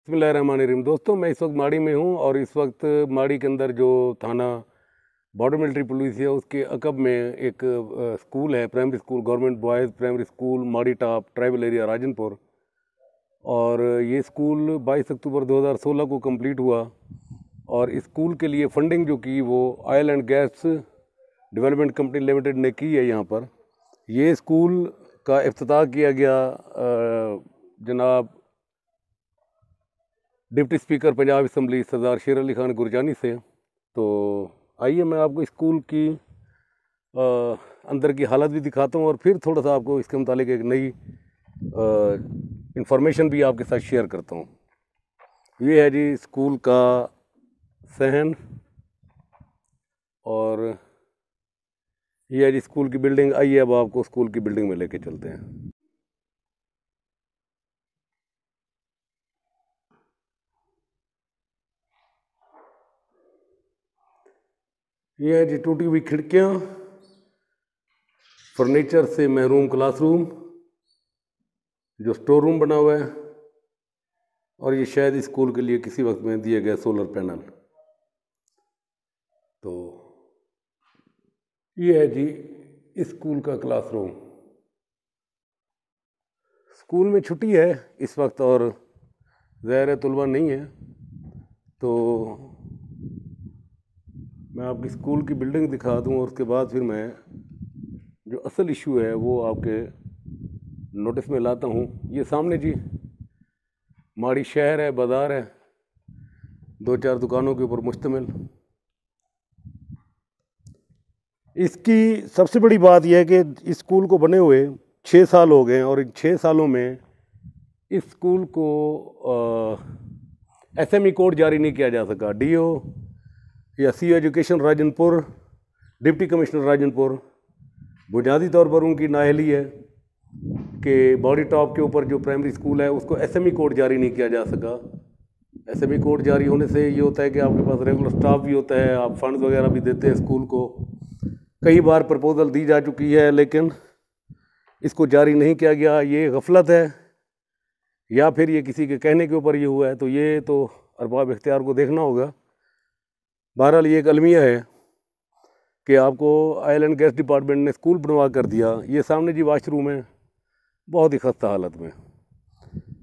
बिस्मिल्लाहिर्रहमानिर्रहीम। दोस्तों, मैं इस वक्त माड़ी में हूँ और इस वक्त माड़ी के अंदर जो थाना बॉर्डर मिलिट्री पुलिस है उसके अकब में एक स्कूल है, primary school, government boys primary school माड़ी टॉप, ट्राइबल एरिया राजनपुर। और ये स्कूल 22 अक्टूबर 2016 को कंप्लीट हुआ और इस स्कूल के लिए फंडिंग जो की वो oil and gas development company limited ने की है। यहाँ पर ये स्कूल का इफ्तिताह किया गया जनाब डिप्टी स्पीकर पंजाब असम्बली सरदार शेर अली खान गुरजानी से। तो आइए मैं आपको स्कूल की अंदर की हालत भी दिखाता हूँ और फिर थोड़ा सा आपको इसके मुतालिक एक नई इंफॉर्मेशन भी आपके साथ शेयर करता हूँ। ये है जी स्कूल का सहन और ये है जी स्कूल की बिल्डिंग। आइए अब आपको स्कूल की बिल्डिंग में लेके चलते हैं। ये है जी टूटी हुई खिड़कियाँ, फर्नीचर से महरूम क्लासरूम, जो स्टोर रूम बना हुआ है, और ये शायद स्कूल के लिए किसी वक्त में दिए गए सोलर पैनल। तो ये है जी स्कूल का क्लासरूम। स्कूल में छुट्टी है इस वक्त और ज़ाहिर तलबा नहीं है, तो मैं आपकी स्कूल की बिल्डिंग दिखा दूं और उसके बाद फिर मैं जो असल इशू है वो आपके नोटिस में लाता हूँ। ये सामने जी माड़ी शहर है, बाज़ार है, 2-4 दुकानों के ऊपर मुश्तमिल। इसकी सबसे बड़ी बात यह है कि इस स्कूल को बने हुए 6 साल हो गए और इन 6 सालों में इस स्कूल को एसएमई कोड जारी नहीं किया जा सका। डीओ या CO education Rajanpur, deputy commissioner Rajanpur, बुनियादी तौर पर उनकी नाअहली है कि बॉडी टॉप के ऊपर जो प्राइमरी स्कूल है उसको एसएमई कोड जारी नहीं किया जा सका। एसएमई कोड जारी होने से ये होता है कि आपके पास रेगुलर स्टाफ भी होता है, आप फंड्स वगैरह भी देते हैं स्कूल को। कई बार प्रपोजल दी जा चुकी है लेकिन इसको जारी नहीं किया गया। ये गफलत है या फिर ये किसी के कहने के ऊपर ये हुआ है, तो ये तो अरबाब इख्तियार को देखना होगा। बहरहाल ये एक अलमिया है कि आपको ऑयल एंड गैस डिपार्टमेंट ने स्कूल बनवा कर दिया। ये सामने जी वाशरूम है, बहुत ही खस्ता हालत में,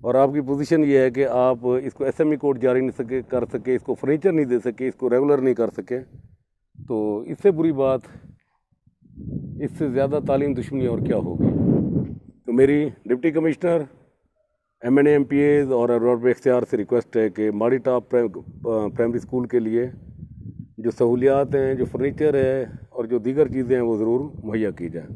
और आपकी पोजीशन ये है कि आप इसको एसएमई कोड जारी नहीं कर सके, इसको फर्नीचर नहीं दे सके, इसको रेगुलर नहीं कर सके। तो इससे बुरी बात, इससे ज़्यादा तालीम दुश्मनी और क्या होगी। तो मेरी डिप्टी कमिश्नर, एमएनए एमपीएज और अरबाब इख्तियार से रिक्वेस्ट है कि माड़ी टॉप प्राइमरी स्कूल के लिए जो सहूलियात हैं, जो फर्नीचर है और जो दीगर चीज़ें हैं वो ज़रूर मुहैया की जाए।